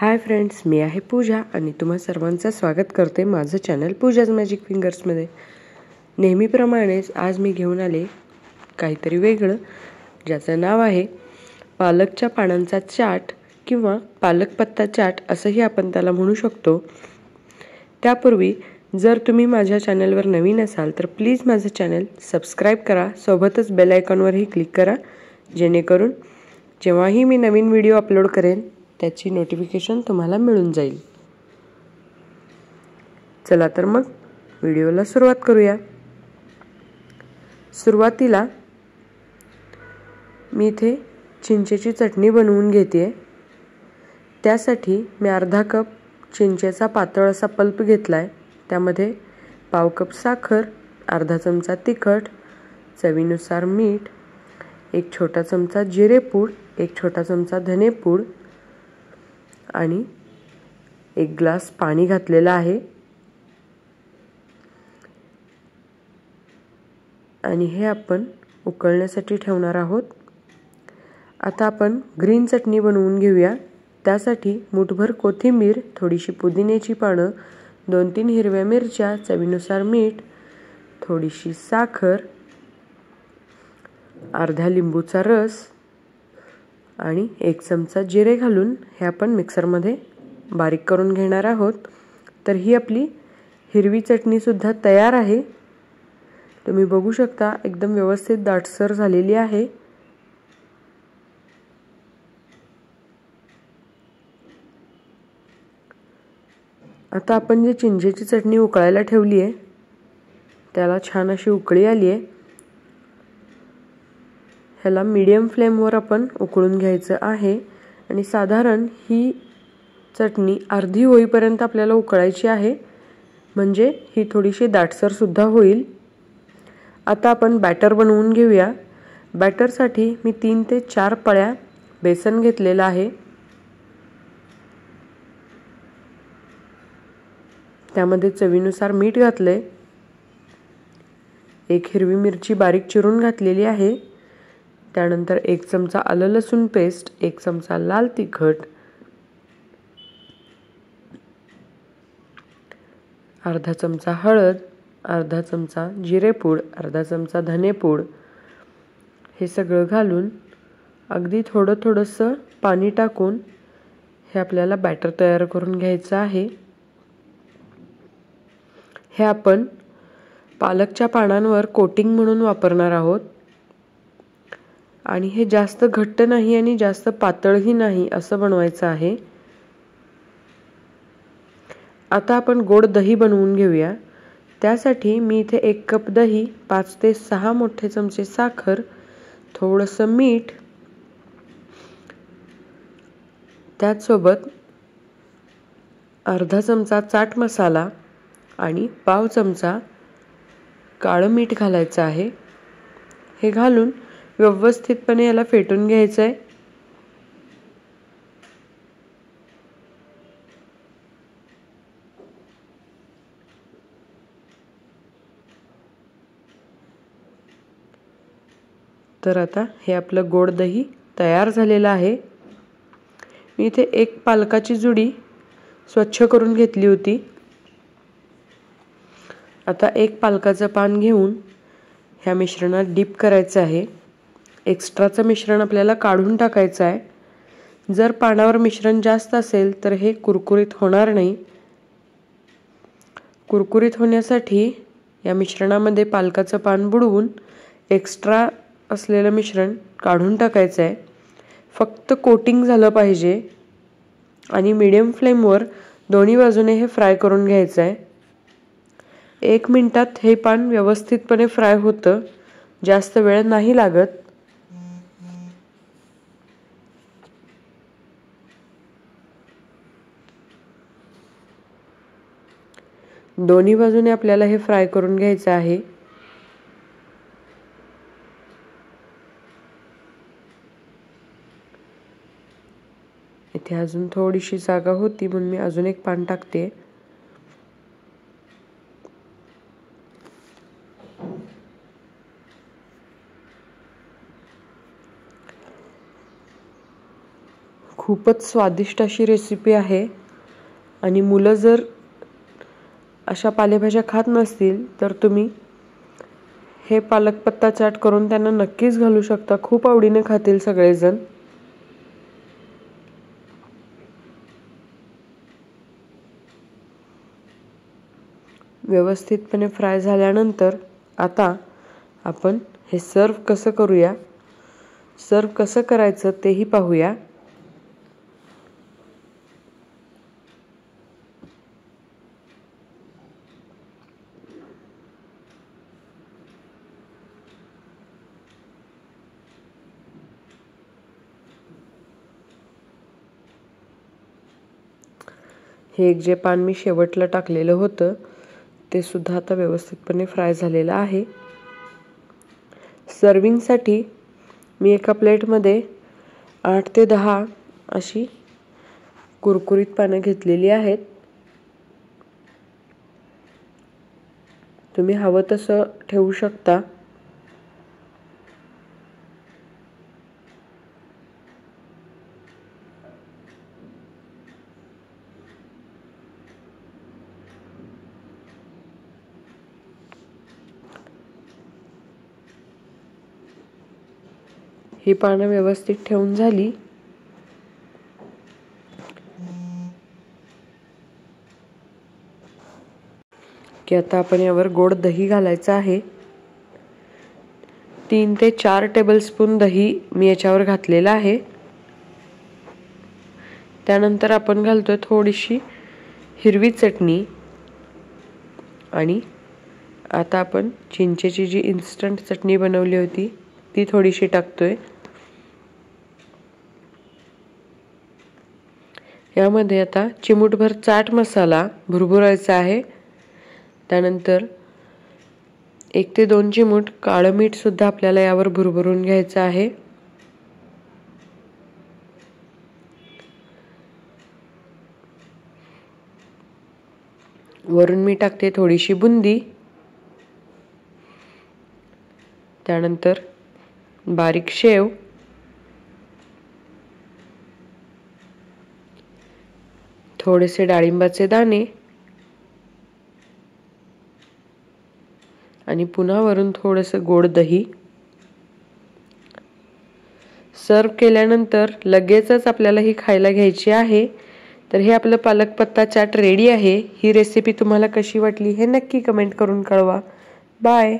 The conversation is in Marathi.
हाय फ्रेंड्स, मी आहे पूजा आणि तुम्हा सर्वांचं स्वागत करते माझं चॅनल पूजाज मॅजिक फिंगर्समध्ये। नेहमीप्रमाणेच आज मी घेऊन आले काहीतरी वेगळं, ज्याचं नाव आहे पालकच्या पानांचा चाट किंवा पालक पत्ता चाट असंही आपण त्याला म्हणू शकतो। त्यापूर्वी जर तुम्ही माझ्या चॅनलवर नवीन असाल तर प्लीज माझं चॅनल सबस्क्राइब करा, सोबतच बेल आयकॉनवरही क्लिक करा, जेणेकरून जेव्हाही मी नवीन व्हिडिओ अपलोड करेन त्याची नोटिफिकेशन तुम्हाला मिळून जाईल। चला तर मग व्हिडिओला सुरुवात करूया। सुरुवातीला मी इथे चिंचेची चटणी बनवून घेते। त्यासाठी मी अर्धा कप चिंचेचा पातळ असा पल्प घेतलाय। त्यामध्ये पाव कप साखर, अर्धा चमचा तिखट, चवीनुसार मीठ, एक छोटा चमचा जिरेपूड, एक छोटा चमचा धनेपूड आणि एक ग्लास पाणी घातलेलं आहे। आणि हे आपण उकळण्यासाठी ठेवणार आहोत। आता आपण ग्रीन चटणी बनवून घेऊया। त्यासाठी मुठभर कोथिंबीर, थोडीशी पुदिन्याची पानं, 2-3 हिरव्या मिरच्या, चवीनुसार मीठ, थोडीशी साखर, अर्धा लिंबूचा रस आणि 1 चमचा जिरे घालून हे आपण मिक्सरमध्ये बारीक करून घेणार आहोत। तर ही आपली हिरवी चटणी सुद्धा तयार आहे। तुम्ही बघू शकता एकदम व्यवस्थित दाटसर झालेली आहे। आता आपण जी चिंचेची चटणी उकळायला ठेवली आहे त्याला छान अशी उकळी आली आहे। ह्याला मीडियम फ्लेमवर आपण उकळून घ्यायचं आहे आणि साधारण ही चटणी अर्धी होईपर्यंत आपल्याला उकळायची आहे, म्हणजे ही थोडीशी दाटसर सुद्धा होईल। आता आपण बॅटर बनवून घेऊया। बॅटरसाठी मी 3 ते 4 पळ्या बेसन घेतलेला आहे। त्यामध्ये चवीनुसार मीठ घातले, एक हिरवी मिरची बारीक चिरून घातलेली आहे, त्यानंतर 1 चमचा आलं लसूण पेस्ट, 1 चमचा लाल तिखट, अर्धा चमचा हळद, अर्धा चमचा जिरेपूड, अर्धा चमचा धनेपूड हे सगळं घालून अगदी थोडंसं पाणी टाकून हे आपल्याला बॅटर तयार करून घ्यायचं आहे। हे आपण पालकच्या पानांवर कोटिंग म्हणून वापरणार आहोत आणि हे जास्त घट्ट नाही आणि जास्त पातळही नाही असं बनवायचं आहे। आता आपण गोड दही बनवून घेऊया। त्यासाठी मी इथे 1 कप दही, 5 ते 6 मोठे चमचे साखर, थोडंसं मीठ, त्याचसोबत अर्धा चमचा चाट मसाला आणि पाव चमचा काळं मीठ घालायचं आहे। हे घालून व्यवस्थितपणे याला फेटून घ्यायचं आहे। तर आता हे आपलं गोड दही तयार झालेलं आहे। मी इथे 1 पालकाची जुडी स्वच्छ करून घेतली होती। आता 1 पालकाचं पान घेऊन ह्या मिश्रणात डीप करायचं आहे। एक्स्ट्राचं मिश्रण आपल्याला काढून टाकायचं आहे। जर पानावर मिश्रण जास्त असेल तर हे कुरकुरीत होणार नाही। कुरकुरीत होण्यासाठी या मिश्रणामध्ये पालकाचं पान बुडवून एक्स्ट्रा असलेलं मिश्रण काढून टाकायचं आहे। फक्त कोटिंग झालं पाहिजे आणि मीडियम फ्लेमवर दोन्ही बाजूने हे फ्राय करून घ्यायचं आहे। 1 मिनिटात हे पान व्यवस्थितपणे फ्राय होतं, जास्त वेळ नाही लागत। दोन्ही बाजूने आपल्याला हे फ्राय करून घ्यायचं आहे। इथे अजून थोडीशी जागा होती म्हणून मी अजून 1 पान टाकते। खूप खूपच स्वादिष्ट अशी रेसिपी आहे आणि मुलं जर अशा पालेभाज्या खात नसतील तर तुम्ही हे पालक पत्ता चाट करून त्यांना नक्कीच घालू शकता. खूप आवडीने खातील सगळेजण. व्यवस्थितपणे फ्राय झाल्यानंतर आता आपण हे सर्व कसं करूया, सर्व कसं करायचं तेही पाहूया. हे एक जे पान मी शेवटला टाकलेलं होतं ते सुद्धा आता व्यवस्थितपणे फ्राय झालेलं आहे. सर्विंगसाठी मी एका प्लेटमध्ये 8 ते 10 अशी कुरकुरीत पानं घेतलेली आहेत. तुम्ही हवं तसं ठेवू शकता. ही पानं व्यवस्थित ठेवून झाली की आता आपण यावर गोड दही घालायचं आहे. 3 ते 4 टेबलस्पून दही मी याच्यावर घातलेलं आहे. त्यानंतर आपण घालतोय थोडीशी हिरवी चटणी आणि आता आपण चिंचेची जी इन्स्टंट चटणी बनवली होती ती थोडीशी टाकतोय. यामध्ये आता चिमूटभर चाट मसाला भुरभुरायचा आहे. त्यानंतर 1 ते 2 चिमूट काळं मीठ सुद्धा आपल्याला यावर भुरभुरून घ्यायचं आहे. वरून मी टाकते थोडीशी बुंदी. त्यानंतर बारीक शेव, थोडेसे डाळिंबाचे दाणे आणि पुन्हा वरून थोडंसं गोड दही. सर्व केल्यानंतर लगेचच आपल्याला ही खायला घ्यायची आहे. तर हे आपलं पालक पत्ता चाट रेडी आहे. ही रेसिपी तुम्हाला कशी वाटली हे नक्की कमेंट करून कळवा. बाय.